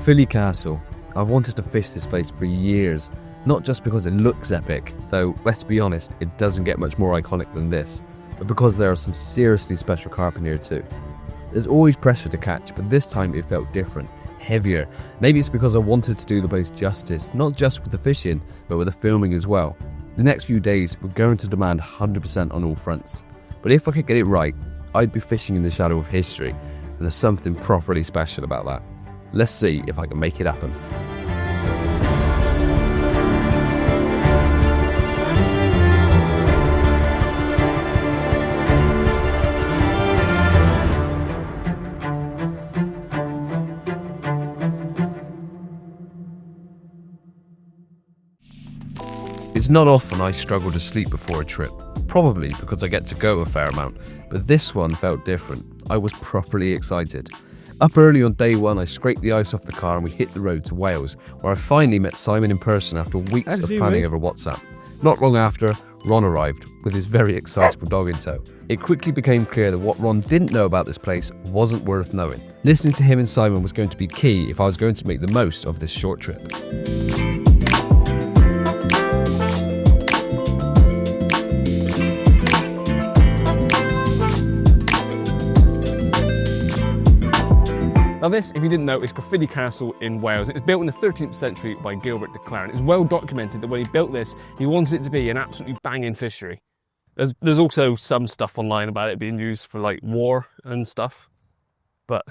Caerphilly Castle. I've wanted to fish this place for years, not just because it looks epic, though let's be honest, it doesn't get much more iconic than this, but because there are some seriously special carp in here too. There's always pressure to catch, but this time it felt different, heavier. Maybe it's because I wanted to do the place justice, not just with the fishing, but with the filming as well. The next few days were going to demand 100% on all fronts, but if I could get it right, I'd be fishing in the shadow of history, and there's something properly special about that. Let's see if I can make it happen. It's not often I struggle to sleep before a trip, probably because I get to go a fair amount, but this one felt different. I was properly excited. Up early on day one, I scraped the ice off the car and we hit the road to Wales, where I finally met Simon in person after weeks of planning over WhatsApp. Not long after, Ron arrived, with his very excitable dog in tow. It quickly became clear that what Ron didn't know about this place wasn't worth knowing. Listening to him and Simon was going to be key if I was going to make the most of this short trip. Now this, if you didn't know, is Caerphilly Castle in Wales. It was built in the 13th century by Gilbert de Clare. It's well documented that when he built this, he wanted it to be an absolutely banging fishery. There's also some stuff online about it being used for like war and stuff. But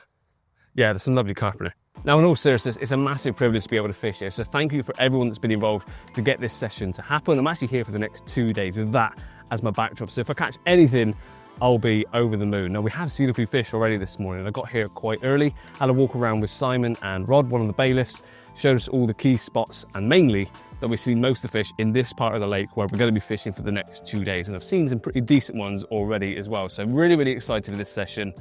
yeah, there's some lovely carp in there. Now in all seriousness, it's a massive privilege to be able to fish here. So thank you for everyone that's been involved to get this session to happen. I'm actually here for the next 2 days with that as my backdrop. So if I catch anything, I'll be over the moon. Now we have seen a few fish already this morning. I got here quite early, had a walk around with Simon and Rod, one of the bailiffs, showed us all the key spots, and mainly that we've seen most of the fish in this part of the lake where we're going to be fishing for the next 2 days. And I've seen some pretty decent ones already as well. So I'm really, really excited for this session.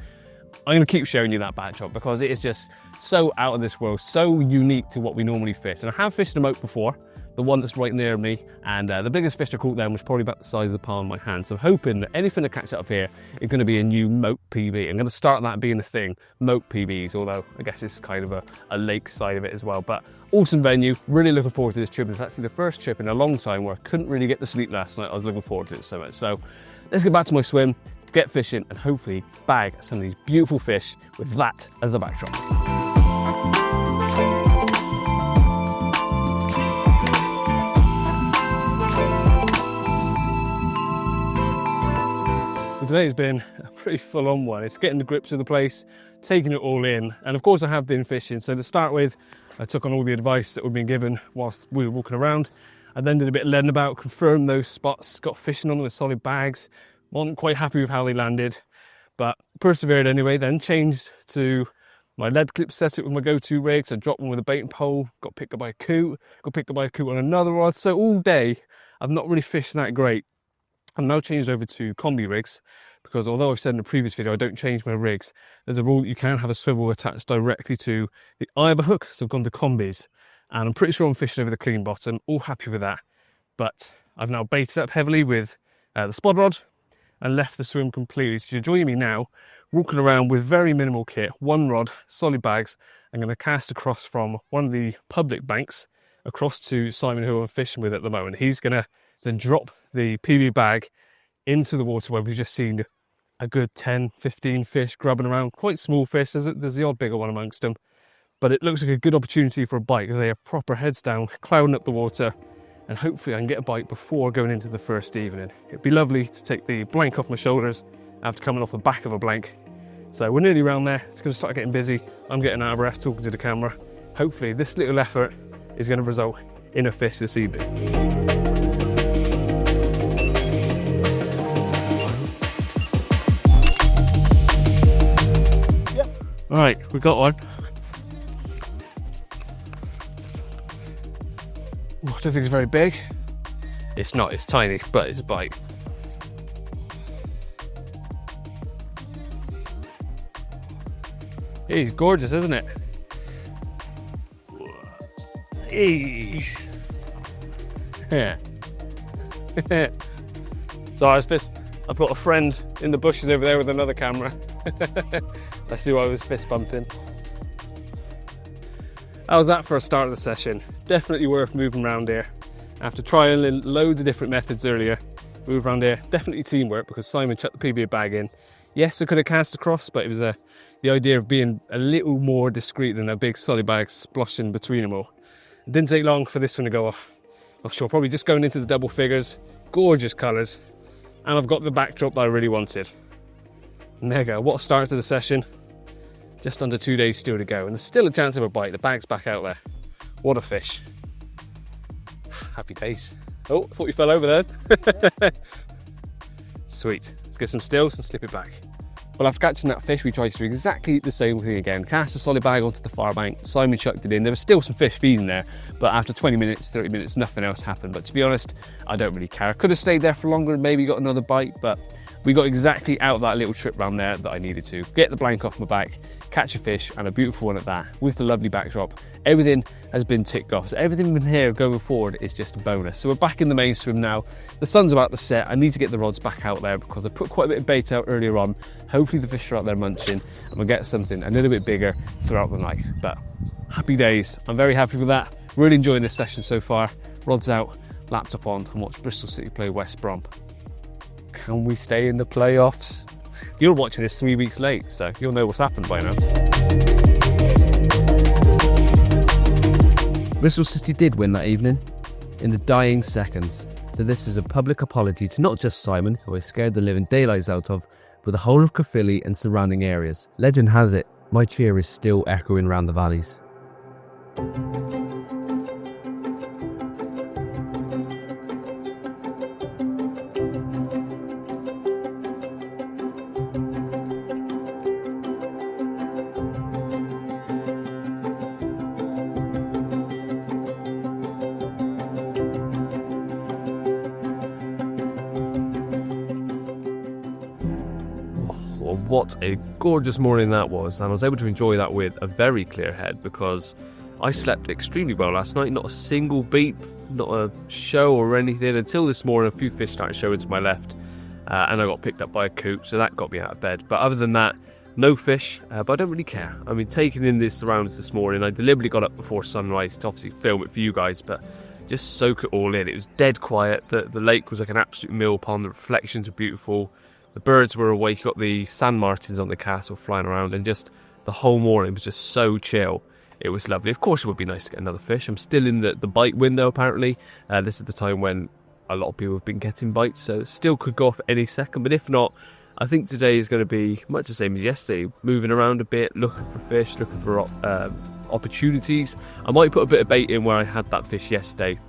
I'm going to keep showing you that backdrop because it is just so out of this world, so unique to what we normally fish. And I have fished a moat before, the one that's right near me, and the biggest fish I caught then was probably about the size of the palm of my hand. So I'm hoping that anything I catch up here is going to be a new moat PB. I'm going to start that being a thing, moat PBs, although I guess it's kind of a lake side of it as well. But awesome venue, really looking forward to this trip. It's actually the first trip in a long time where I couldn't really get to sleep last night. I was looking forward to it so much. So let's get back to my swim, get fishing, and hopefully bag some of these beautiful fish with that as the backdrop. Today's been a pretty full-on one. It's getting the grips of the place, taking it all in, and of course I have been fishing. So to start with, I took on all the advice that we've been given whilst we were walking around. I then did a bit of learning about, confirmed those spots, got fishing on them with solid bags. Wasn't quite happy with how they landed, but persevered anyway. Then changed to my lead clip, set it with my go-to rig. So dropped one with a baiting pole, got picked up by a coot, got picked up by a coot on another rod. So all day I've not really fished that great. I've now changed over to combi rigs because although I've said in the previous video I don't change my rigs, there's a rule that you can have a swivel attached directly to the eye of a hook. So I've gone to combis, and I'm pretty sure I'm fishing over the clean bottom. All happy with that, but I've now baited up heavily with the spod rod and left the swim completely. So you're joining me now, walking around with very minimal kit, one rod, solid bags. I'm going to cast across from one of the public banks across to Simon, who I'm fishing with at the moment. He's going to then drop the PB bag into the water where we've just seen a good 10, 15 fish grubbing around, quite small fish. There's the odd bigger one amongst them, but it looks like a good opportunity for a bite because they are proper heads down, clouding up the water, and hopefully I can get a bite before going into the first evening. It'd be lovely to take the blank off my shoulders after coming off the back of a blank. So we're nearly around there. It's going to start getting busy. I'm getting out of breath talking to the camera. Hopefully this little effort is going to result in a fish this evening. All right, we got one. I don't think it's very big. It's not, it's tiny, but it's a bite. He's gorgeous, isn't it? Eesh. Yeah. Sorry, I've got a friend in the bushes over there with another camera. That's who I was fist bumping. How's that for a start of the session? Definitely worth moving around here. After trialing loads of different methods earlier, move around here. Definitely teamwork because Simon chucked the PB bag in. Yes, I could have cast across, but it was the idea of being a little more discreet than a big solid bag sploshing between them all. It didn't take long for this one to go off. Offshore, probably just going into the double figures. Gorgeous colours. And I've got the backdrop that I really wanted. Mega, what a start to the session. Just under 2 days still to go, and there's still a chance of a bite. The bag's back out there. What a fish. Happy days. Oh, I thought you fell over there. Sweet. Let's get some stills and slip it back. Well, after catching that fish, we tried to do exactly the same thing again. Cast a solid bag onto the far bank. Simon chucked it in. There was still some fish feeding there, but after 20 minutes, 30 minutes, nothing else happened. But to be honest, I don't really care. I could have stayed there for longer and maybe got another bite, but we got exactly out of that little trip round there that I needed to. Get the blank off my back, catch a fish, and a beautiful one at that, with the lovely backdrop. Everything has been ticked off, so everything in here going forward is just a bonus. So we're back in the main swim now. The sun's about to set. I need to get the rods back out there because I put quite a bit of bait out earlier on. Hopefully the fish are out there munching and we'll get something a little bit bigger throughout the night. But happy days. I'm very happy with that. Really enjoying this session so far. Rods out, laptop on, and watch Bristol City play West Brom. Can we stay in the playoffs? You're watching this 3 weeks late, so you'll know what's happened by now. Bristol City did win that evening, in the dying seconds. So this is a public apology to not just Simon, who I scared the living daylights out of, but the whole of Caerphilly and surrounding areas. Legend has it, my cheer is still echoing round the valleys. What a gorgeous morning that was, and I was able to enjoy that with a very clear head because I slept extremely well last night. Not a single beep, not a show or anything until this morning. A few fish started showing to my left and I got picked up by a coop, so that got me out of bed. But other than that, no fish, but I don't really care. I mean, taking in these surroundings this morning, I deliberately got up before sunrise to obviously film it for you guys, but just soak it all in. It was dead quiet. The lake was like an absolute mill pond. The reflections were beautiful. The birds were awake. You got the sand martins on the castle flying around, and just the whole morning was just so chill. It was lovely. Of course, it would be nice to get another fish. I'm still in the bite window, apparently. This is the time when a lot of people have been getting bites, so it still could go off any second. But if not, I think today is going to be much the same as yesterday. Moving around a bit, looking for fish, looking for opportunities. I might put a bit of bait in where I had that fish yesterday,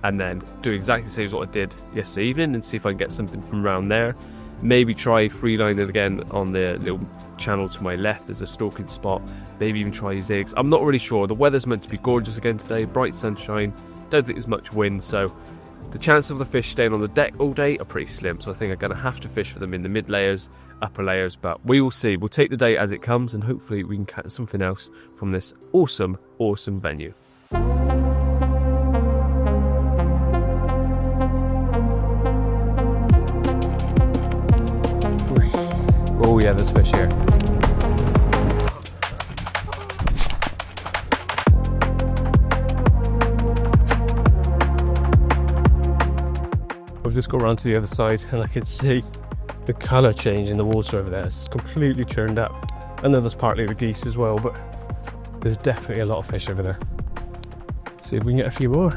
and then do exactly the same as what I did yesterday evening and see if I can get something from around there. Maybe try freelining again on the little channel to my left. There's a stalking spot. Maybe even try zigs. I'm not really sure. The weather's meant to be gorgeous again today. Bright sunshine. Don't think there's much wind, so the chance of the fish staying on the deck all day are pretty slim. So I think I'm going to have to fish for them in the mid layers, upper layers, but we will see. We'll take the day as it comes, and hopefully we can catch something else from this awesome, awesome venue. Oh yeah, there's fish here. I've just got around to the other side and I can see the colour change in the water over there. It's completely churned up. I know there's partly the geese as well, but there's definitely a lot of fish over there. See if we can get a few more.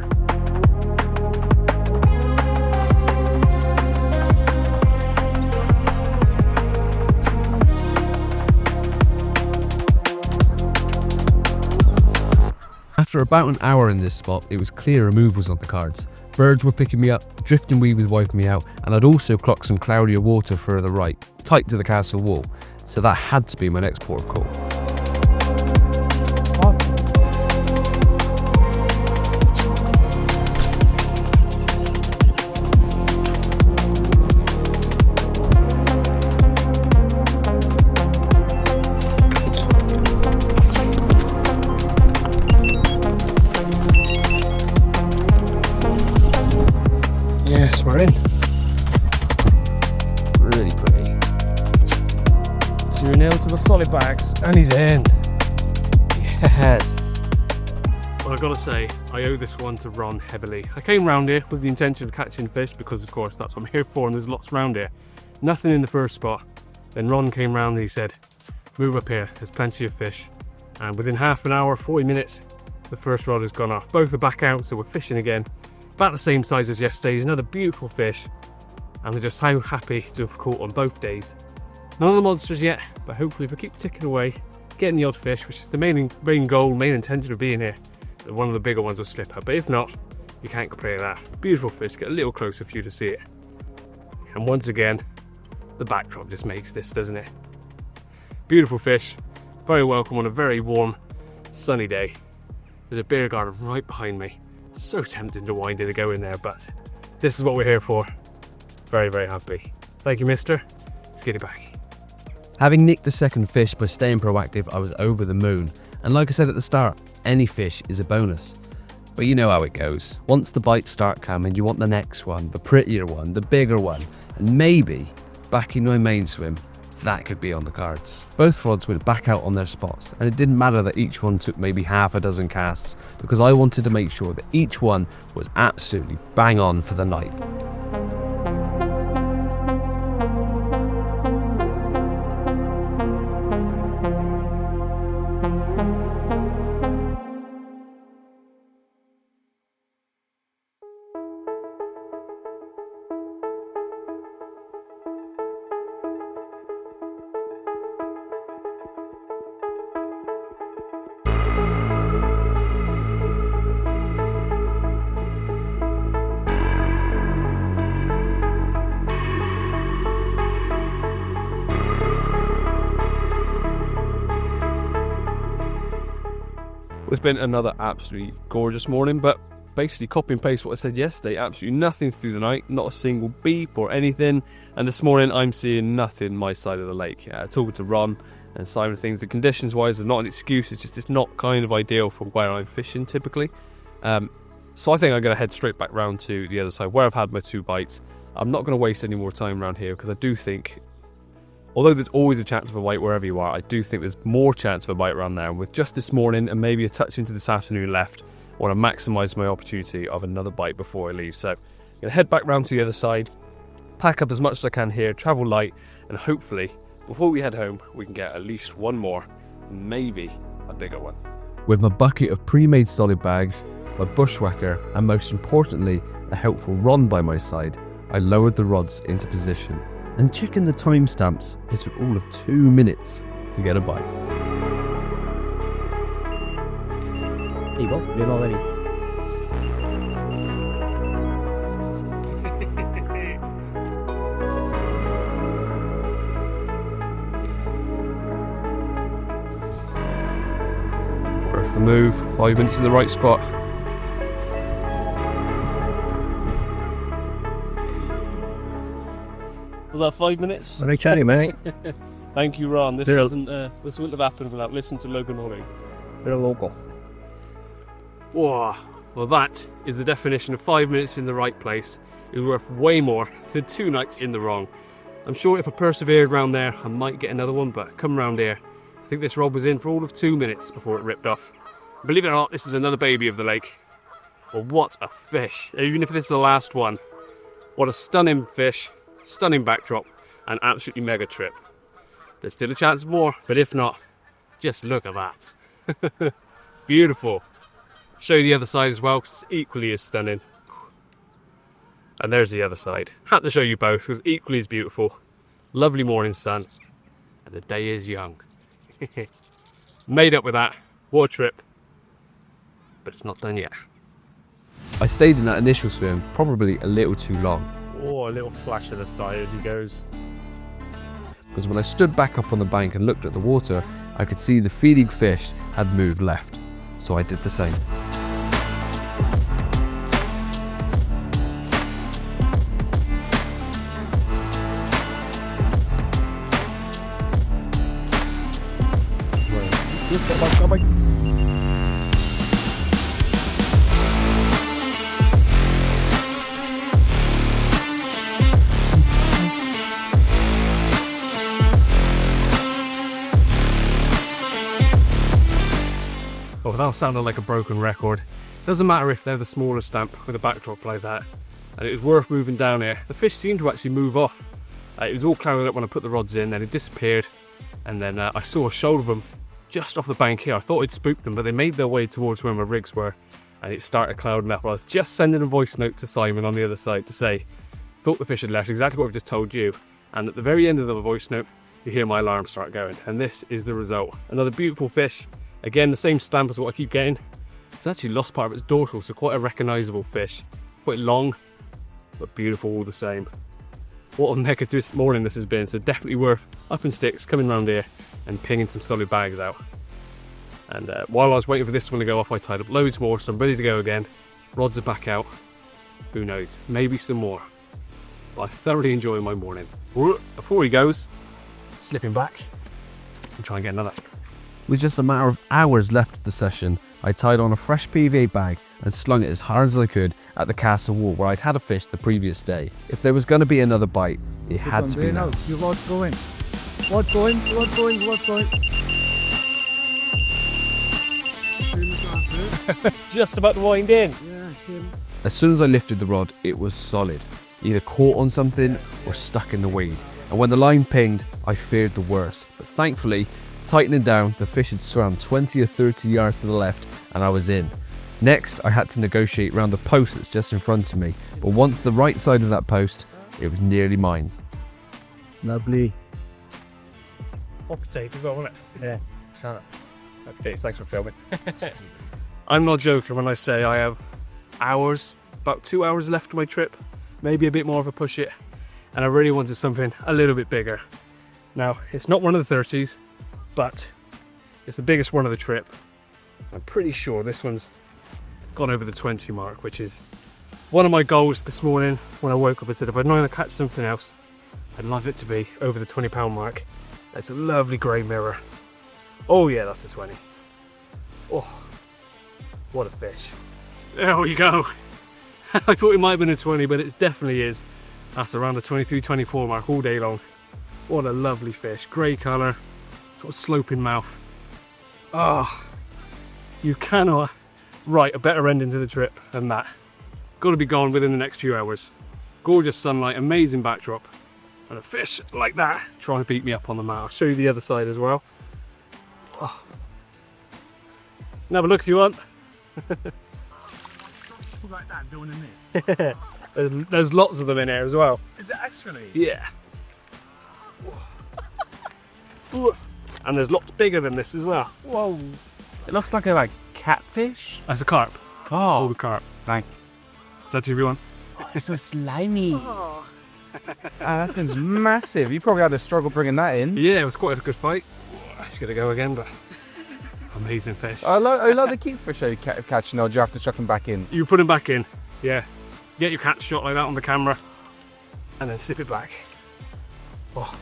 After about an hour in this spot, it was clear a move was on the cards. Birds were picking me up, drifting weed was wiping me out, and I'd also clocked some cloudier water further right, tight to the castle wall, so that had to be my next port of call. Yes, we're in. Really pretty. 2-0 to the solid bags, and he's in. Yes. Well, I've got to say, I owe this one to Ron heavily. I came round here with the intention of catching fish because, of course, that's what I'm here for, and there's lots round here. Nothing in the first spot. Then Ron came round and he said, move up here, there's plenty of fish. And within half an hour, 40 minutes, the first rod has gone off. Both are back out, so we're fishing again. About the same size as yesterday's, another beautiful fish. And we're just so happy to have caught on both days. None of the monsters yet, but hopefully if I keep ticking away, getting the odd fish, which is the main goal, main intention of being here, that one of the bigger ones will slip up. But if not, you can't complain of that. Beautiful fish, get a little closer for you to see it. And once again, the backdrop just makes this, doesn't it? Beautiful fish, very welcome on a very warm, sunny day. There's a beer garden right behind me. So tempting to wind in and go in there, but this is what we're here for. Very, very happy. Thank you, mister. Let's get it back. Having nicked the second fish by staying proactive, I was over the moon. And like I said at the start, any fish is a bonus. But you know how it goes. Once the bites start coming, you want the next one, the prettier one, the bigger one. And maybe, back in my main swim, that could be on the cards. Both rods went back out on their spots, and it didn't matter that each one took maybe half a dozen casts, because I wanted to make sure that each one was absolutely bang on for the night. It's been another absolutely gorgeous morning, but basically copy and paste what I said yesterday. Absolutely nothing through the night, not a single beep or anything. And this morning I'm seeing nothing my side of the lake. Talking to Ron and Simon, things, the conditions wise are not an excuse, it's just it's not kind of ideal for where I'm fishing typically. So I think I'm going to head straight back round to the other side where I've had my 2 bites. I'm not going to waste any more time around here because I do think, although there's always a chance of a bite wherever you are, I do think there's more chance of a bite around there. And with just this morning and maybe a touch into this afternoon left, I want to maximise my opportunity of another bite before I leave. So I'm going to head back round to the other side, pack up as much as I can here, travel light, and hopefully before we head home we can get at least one more, maybe a bigger one. With my bucket of pre-made solid bags, my bushwhacker, and most importantly, a helpful Ron by my side, I lowered the rods into position. And checking the timestamps, it took all of 2 minutes to get a bite. Here you go, you're not ready. Worth the move, 5 minutes in the right spot. Was that 5 minutes? Let me tell you, mate. Thank you, Ron. This They're- this wouldn't have happened without listening to Logan Holly. They're local. Whoa. Well, that is the definition of 5 minutes in the right place. It was worth way more than 2 nights in the wrong. I'm sure if I persevered round there, I might get another one, but come round here, I think this rod was in for all of 2 minutes before it ripped off. Believe it or not, this is another baby of the lake. Well, what a fish. Even if this is the last one. What a stunning fish, stunning backdrop, and absolutely mega trip. There's still a chance of more, but if not, just look at that. Beautiful. Show you the other side as well, because it's equally as stunning. And there's the other side. Had to show you both, because it's equally as beautiful. Lovely morning sun, and the day is young. Made up with that. What a trip. But it's not done yet. I stayed in that initial swim probably a little too long, Oh, a little flash of the side as he goes. because when I stood back up on the bank and looked at the water, I could see the feeding fish had moved left. So I did the same. Oh, that sounded like a broken record. Doesn't matter if they're the smaller stamp with a backdrop like that. And it was worth moving down here. The fish seemed to actually move off. It was all clouded up when I put the rods in, then it disappeared. And then I saw a shoal of them just off the bank here. I thought I'd spooked them, but they made their way towards where my rigs were. And it started clouding up. I was just sending a voice note to Simon on the other side to say, thought the fish had left, exactly what I've just told you. And at the very end of the voice note, you hear my alarm start going. And this is the result. Another beautiful fish. Again, the same stamp as what I keep getting. It's actually lost part of its dorsal, so quite a recognisable fish. Quite long, but beautiful all the same. What a mega this morning this has been, so definitely worth upping sticks, coming around here and pinging some solid bags out. And while I was waiting for this one to go off, I tied up loads more, so I'm ready to go again. Rods are back out. Who knows, maybe some more. But I thoroughly enjoy my morning. Before he goes, slipping back and try and get another. With just a matter of hours left of the session, I tied on a fresh PVA bag and slung it as hard as I could at the castle wall where I'd had a fish the previous day. If there was going to be another bite, it had to be now. You what's going? What's going? What's going? What's going? Just about to wind in. Yeah, him. As soon as I lifted the rod, it was solid, either caught on something or stuck in the weed. And when the line pinged, I feared the worst. But thankfully, tightening down, the fish had swam 20 or 30 yards to the left and I was in. Next, I had to negotiate around the post that's just in front of me, but once the right side of that post, it was nearly mine. Lovely. Hot potato, wasn't it? Yeah. Shut up. Okay, thanks for filming. I'm not joking when I say I have hours, about 2 hours left of my trip, maybe a bit more of a push it, and I really wanted something a little bit bigger. Now, it's not one of the 30s, but it's the biggest one of the trip. I'm pretty sure this one's gone over the 20 mark, which is one of my goals this morning when I woke up. I said if I'd known I'd catch something else, I'd love it to be over the 20 pound mark. That's a lovely grey mirror. Oh yeah, that's a 20. Oh, what a fish. There we go. I thought it might have been a 20, but it definitely is. That's around the 23, 24 mark all day long. What a lovely fish. Grey colour, sort of sloping mouth. Oh, you cannot write a better ending to the trip than that. Got to be gone within the next few hours. Gorgeous sunlight, amazing backdrop, and a fish like that trying to beat me up on the mat. I'll show you the other side as well. Oh. And have a look if you want. Like that doing in this. There's lots of them in here as well. Is it actually? Yeah. And there's lots bigger than this as well. Whoa. It looks like a catfish. That's a carp. Oh. Oh, the carp. Thank. Is that to everyone? It's so slimy. That thing's massive. You probably had a struggle bringing that in. Yeah, it was quite a good fight. It's gonna go again, but amazing fish. I like the keep fish catching, or do you have to chuck them back in? You put him back in. Yeah. Get your catch shot like that on the camera, and then slip it back. Oh,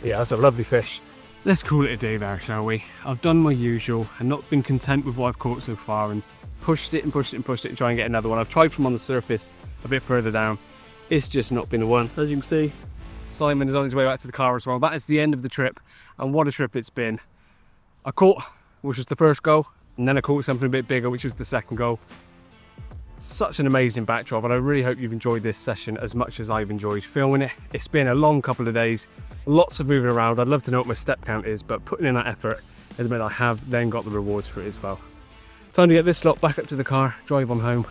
yeah, that's a lovely fish. Let's call it a day there, shall we? I've done my usual and not been content with what I've caught so far and pushed it and pushed it and pushed it to try and get another one. I've tried from on the surface a bit further down. It's just not been the one. As you can see, Simon is on his way back to the car as well. That is the end of the trip, and what a trip it's been. I caught, which was the first goal, and then I caught something a bit bigger, which was the second goal. Such an amazing backdrop, and I really hope you've enjoyed this session as much as I've enjoyed filming it. It's been a long couple of days, lots of moving around. I'd love to know what my step count is, but putting in that effort has meant I have then got the rewards for it as well. Time to get this lot back up to the car, drive on home,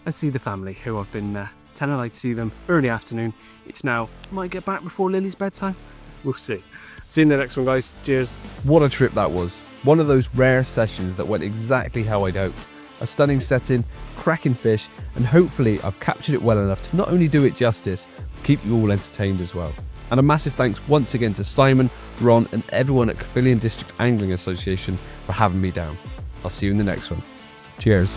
and see the family who I've been telling I'd see them early afternoon. It's now, might get back before Lily's bedtime. We'll see. See you in the next one, guys. Cheers. What a trip that was. One of those rare sessions that went exactly how I'd hoped. A stunning setting, cracking fish, and hopefully I've captured it well enough to not only do it justice, but keep you all entertained as well. And a massive thanks once again to Simon, Ron, and everyone at Caerphilly District Angling Association for having me down. I'll see you in the next one. Cheers.